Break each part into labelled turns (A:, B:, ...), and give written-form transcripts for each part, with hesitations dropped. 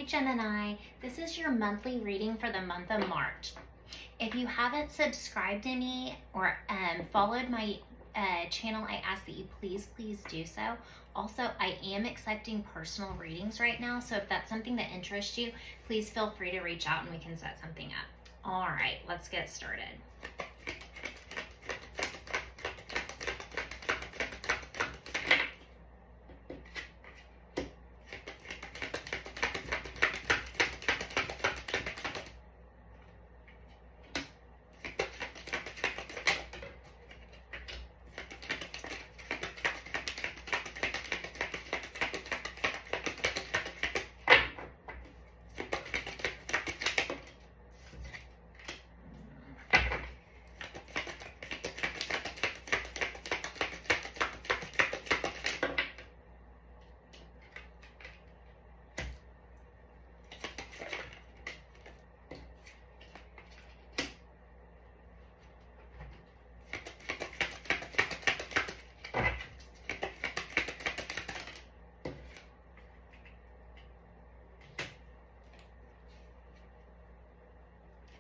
A: Hi Gemini, this is your monthly reading for the month of March. If you haven't subscribed to me or followed my channel, I ask that you please do so. Also, I am accepting personal readings right now, so if that's something that interests you, please feel free to reach out and we can set something up. All right, let's get started.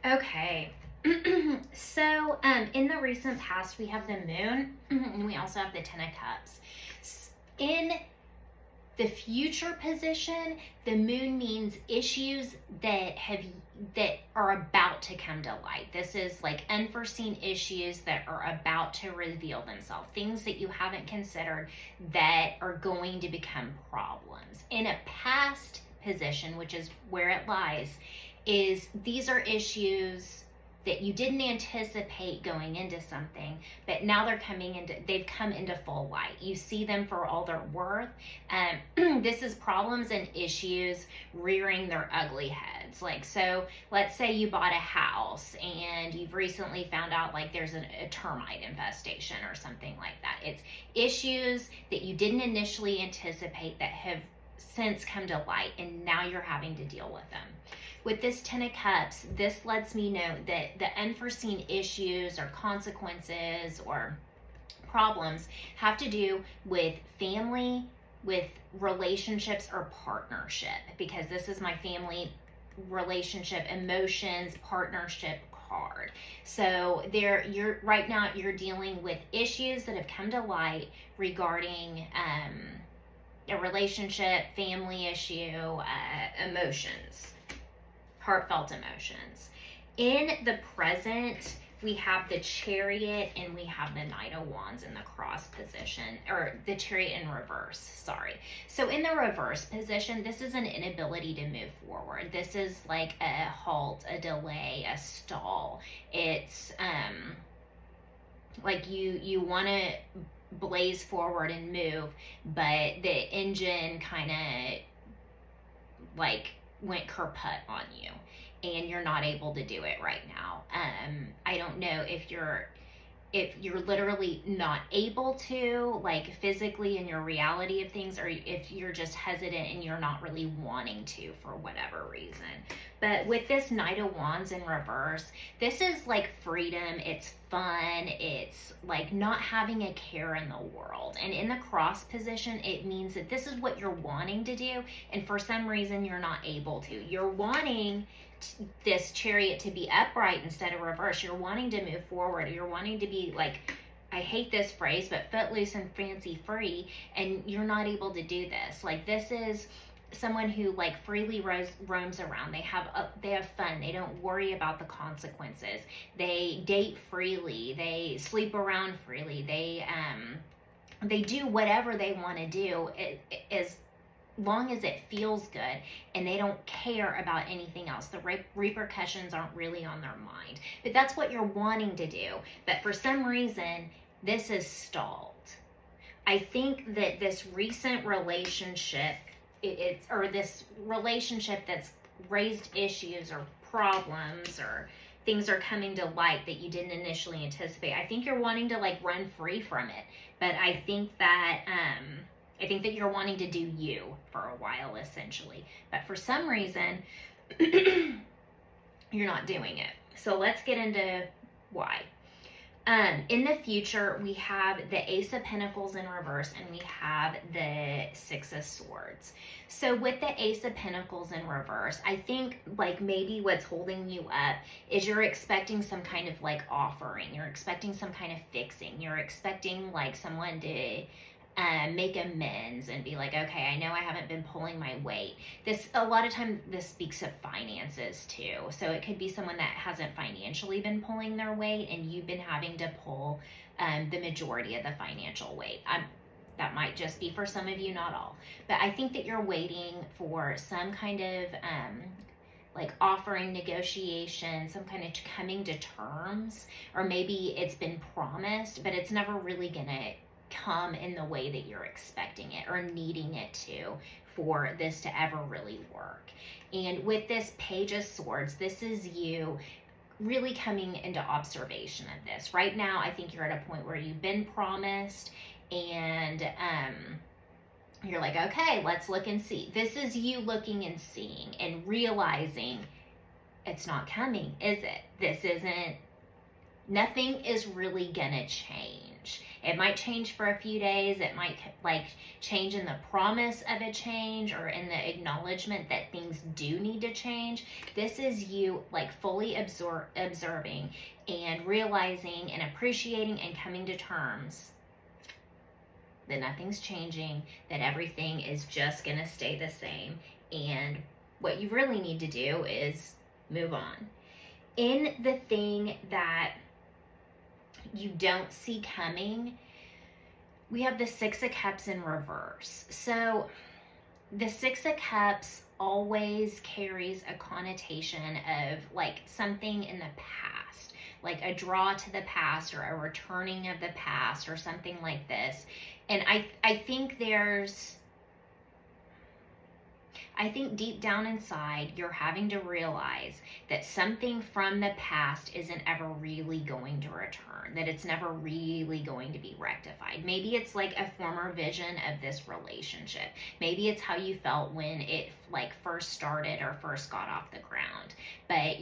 A: Okay, so in the recent past, we have the moon and we also have the Ten of Cups. In the future position, the moon means issues that are about to come to light. This is like unforeseen issues that are about to reveal themselves, things that you haven't considered that are going to become problems. In a past position, which is where it lies, is these are issues that you didn't anticipate going into something, but now they've come into full light. You see them for all their worth. This is problems and issues rearing their ugly heads. Like, so let's say you bought a house and you've recently found out like there's a termite infestation or something like that. It's issues that you didn't initially anticipate that have since come to light, and now you're having to deal with them. With this Ten of Cups, this lets me know that the unforeseen issues or consequences or problems have to do with family, with relationships or partnership, because this is my family, relationship, emotions, partnership card. So right now you're dealing with issues that have come to light regarding a relationship, family issue, emotions. Heartfelt emotions. In the present, we have the Chariot and we have the Knight of Wands in the cross position, or the Chariot in reverse, sorry. So in the reverse position, this is an inability to move forward. This is like a halt, a delay, a stall. It's like you want to blaze forward and move, but the engine kind of like went kaput on you and you're not able to do it right now. I don't know if you're literally not able to, like physically in your reality of things, or if you're just hesitant and you're not really wanting to for whatever reason. But with this Knight of Wands in reverse, this is like freedom, it's fun, it's like not having a care in the world. And in the cross position, it means that this is what you're wanting to do, and for some reason you're not able to. You're wanting this Chariot to be upright instead of reverse. You're wanting to move forward. You're wanting to be like, I hate this phrase, but footloose and fancy free, and you're not able to do this. Like, this is someone who like freely roams around. They have fun. They don't worry about the consequences. They date freely. They sleep around freely. They do whatever they want to do as long as it feels good, and they don't care about anything else. The repercussions aren't really on their mind. But that's what you're wanting to do. But for some reason, this is stalled. I think that this recent relationship, this relationship that's raised issues or problems, or things are coming to light that you didn't initially anticipate. I think you're wanting to like run free from it. But I think that you're wanting to do you for a while, essentially. But for some reason, you're not doing it. So let's get into why. In the future, we have the Ace of Pentacles in reverse and we have the Six of Swords. So with the Ace of Pentacles in reverse, I think like maybe what's holding you up is you're expecting some kind of like offering. You're expecting some kind of fixing. You're expecting like someone to make amends and be like, okay, I know I haven't been pulling my weight. This, a lot of times this speaks of finances too. So it could be someone that hasn't financially been pulling their weight and you've been having to pull the majority of the financial weight. That might just be for some of you, not all. But I think that you're waiting for some kind of like offering, negotiation, some kind of coming to terms, or maybe it's been promised, but it's never really gonna come in the way that you're expecting it or needing it to for this to ever really work. And with this Page of Swords, this is you really coming into observation of this. Right now, I think you're at a point where you've been promised and you're like, okay, let's look and see. This is you looking and seeing and realizing it's not coming, is it? This isn't, nothing is really gonna change. It might change for a few days. It might like change in the promise of a change or in the acknowledgement that things do need to change. This is you like fully observing and realizing and appreciating and coming to terms that nothing's changing, that everything is just gonna stay the same. And what you really need to do is move on. In the thing that you don't see coming, we have the Six of Cups in reverse. So the Six of Cups always carries a connotation of like something in the past, like a draw to the past or a returning of the past or something like this. And I think deep down inside, you're having to realize that something from the past isn't ever really going to return, that it's never really going to be rectified. Maybe it's like a former vision of this relationship. Maybe it's how you felt when it like first started or first got off the ground. But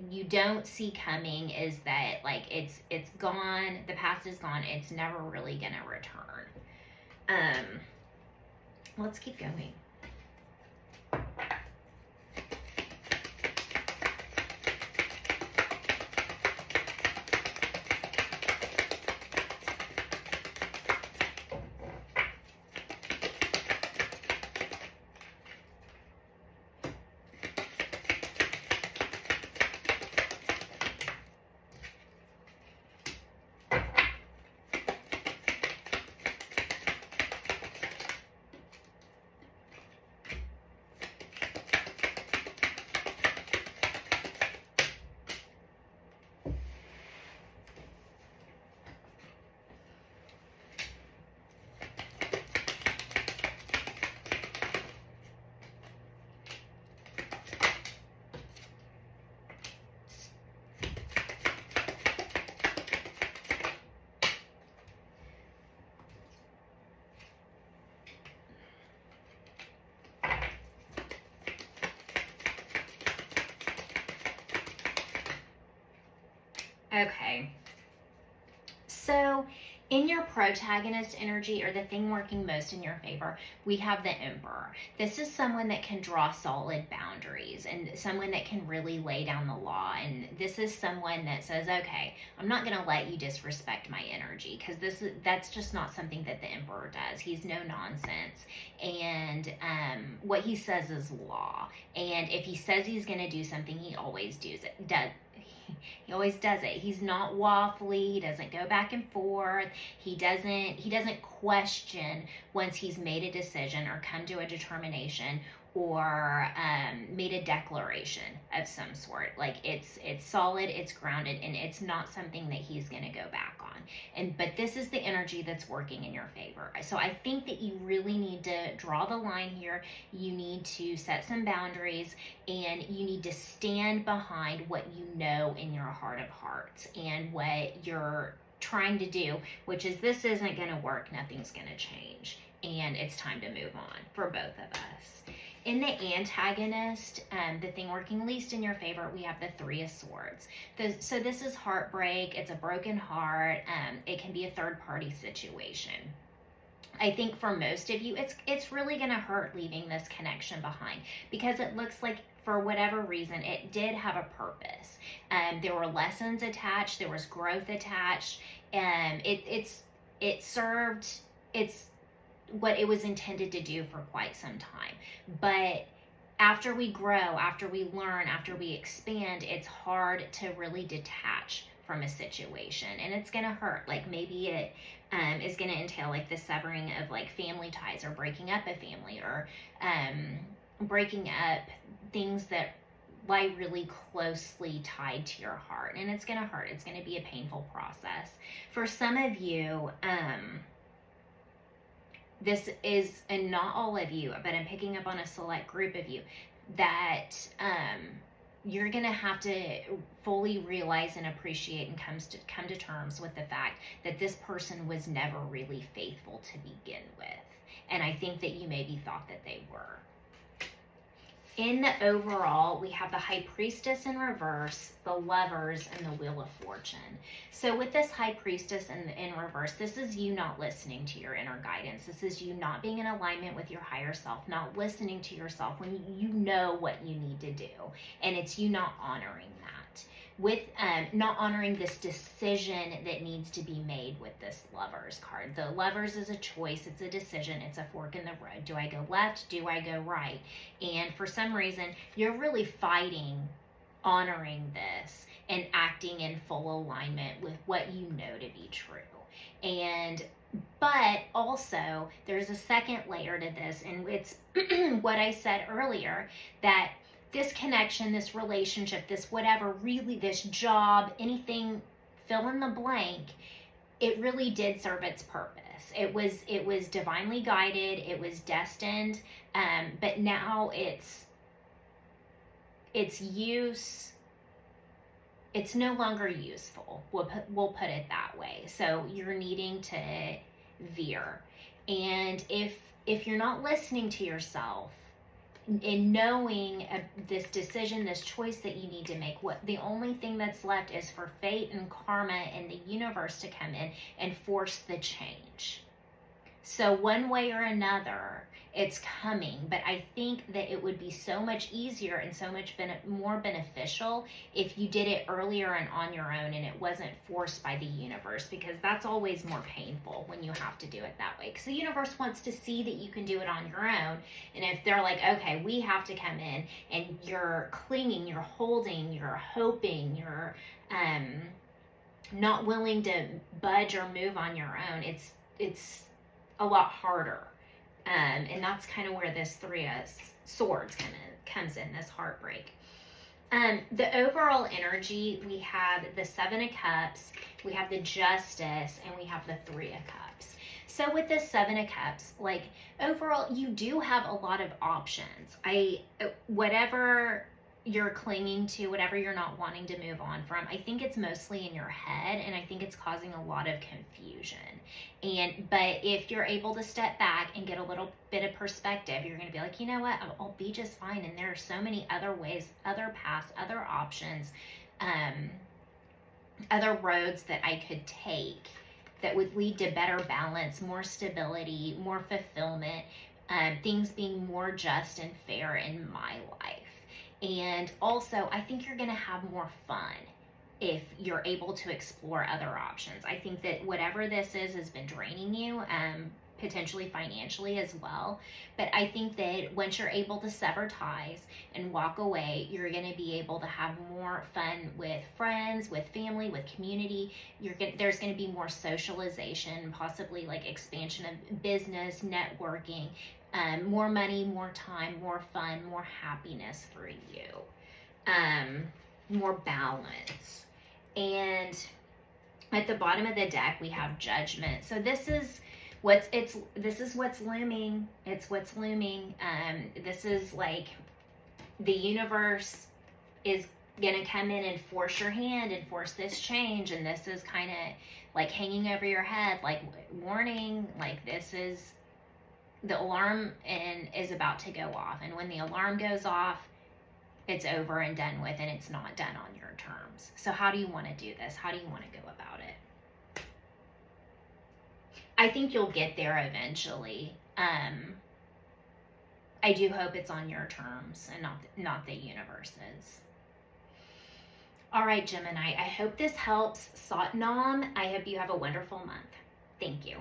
A: you don't see coming is that like it's gone, the past is gone, it's never really gonna return. Let's keep going. Okay, so in your protagonist energy, or the thing working most in your favor, we have the Emperor. This is someone that can draw solid boundaries and someone that can really lay down the law. And this is someone that says, okay, I'm not going to let you disrespect my energy, because that's just not something that the Emperor does. He's no nonsense. And what he says is law. And if he says he's going to do something, he always does it. He always does it. He's not waffly. He doesn't go back and forth. He doesn't question once he's made a decision or come to a determination or made a declaration of some sort. Like it's solid, it's grounded, and it's not something that he's going to go back on. But this is the energy that's working in your favor. So I think that you really need to draw the line here. You need to set some boundaries, and you need to stand behind what you know in your heart of hearts and what you're trying to do, which is this isn't going to work, nothing's going to change, and it's time to move on for both of us. In the antagonist, the thing working least in your favor, we have the Three of Swords. So this is heartbreak. It's a broken heart. It can be a third-party situation. I think for most of you, it's really going to hurt leaving this connection behind, because it looks like for whatever reason, it did have a purpose. There were lessons attached. There was growth attached. It served what it was intended to do for quite some time. But after we grow, after we learn, after we expand, it's hard to really detach from a situation, and it's going to hurt. Like maybe it is going to entail like the severing of like family ties, or breaking up a family, or breaking up things that lie really closely tied to your heart, and it's going to hurt. It's going to be a painful process. For some of you, this is, and not all of you, but I'm picking up on a select group of you, that you're going to have to fully realize and appreciate and come to terms with the fact that this person was never really faithful to begin with. And I think that you maybe thought that they were. In the overall, we have the High Priestess in reverse, the Lovers, and the Wheel of Fortune. So with this High Priestess in reverse, this is you not listening to your inner guidance. This is you not being in alignment with your higher self, not listening to yourself when you know what you need to do. And it's you not honoring that. With not honoring this decision that needs to be made with this Lovers card. The Lovers is a choice, it's a decision, it's a fork in the road. Do I go left? Do I go right? And for some reason, you're really fighting honoring this and acting in full alignment with what you know to be true. But also, there's a second layer to this, and it's what I said earlier, that this connection, this relationship, this whatever, really this job, anything, fill in the blank, it really did serve its purpose. It was divinely guided, it was destined, but now its use, it's no longer useful. We'll put it that way. So you're needing to veer. And if you're not listening to yourself, in knowing this decision, this choice that you need to make, what the only thing that's left is for fate and karma and the universe to come in and force the change. So one way or another, it's coming. But I think that it would be so much easier and so much more beneficial if you did it earlier and on your own, and it wasn't forced by the universe, because that's always more painful when you have to do it that way. Because the universe wants to see that you can do it on your own. And if they're like, okay, we have to come in, and you're clinging, you're holding, you're hoping, you're not willing to budge or move on your own, it's a lot harder. And that's kind of where this Three of Swords comes in, this heartbreak. The overall energy, we have the Seven of Cups, we have the Justice, and we have the Three of Cups. So with this Seven of Cups, like overall, you do have a lot of options. Whatever you're clinging to, whatever you're not wanting to move on from, I think it's mostly in your head, and I think it's causing a lot of confusion. But if you're able to step back and get a little bit of perspective, you're going to be like, you know what, I'll be just fine. And there are so many other ways, other paths, other options, other roads that I could take that would lead to better balance, more stability, more fulfillment, things being more just and fair in my life. And also, I think you're going to have more fun if you're able to explore other options. I think that whatever this has been draining you, potentially financially as well. But I think that once you're able to sever ties and walk away, you're going to be able to have more fun with friends, with family, with community. There's going to be more socialization, possibly like expansion of business, networking, more money, more time, more fun, more happiness for you, more balance. And at the bottom of the deck, we have Judgment. So this is what's looming. It's what's looming. This is like the universe is gonna come in and force your hand and force this change, and this is kind of like hanging over your head, like warning, like this is the alarm is about to go off. And when the alarm goes off, it's over and done with, and it's not done on your terms. So how do you want to do this? How do you want to go about it? I think you'll get there eventually. I do hope it's on your terms and not the universe's. All right, Gemini, I hope this helps. Sat Nam, I hope you have a wonderful month. Thank you.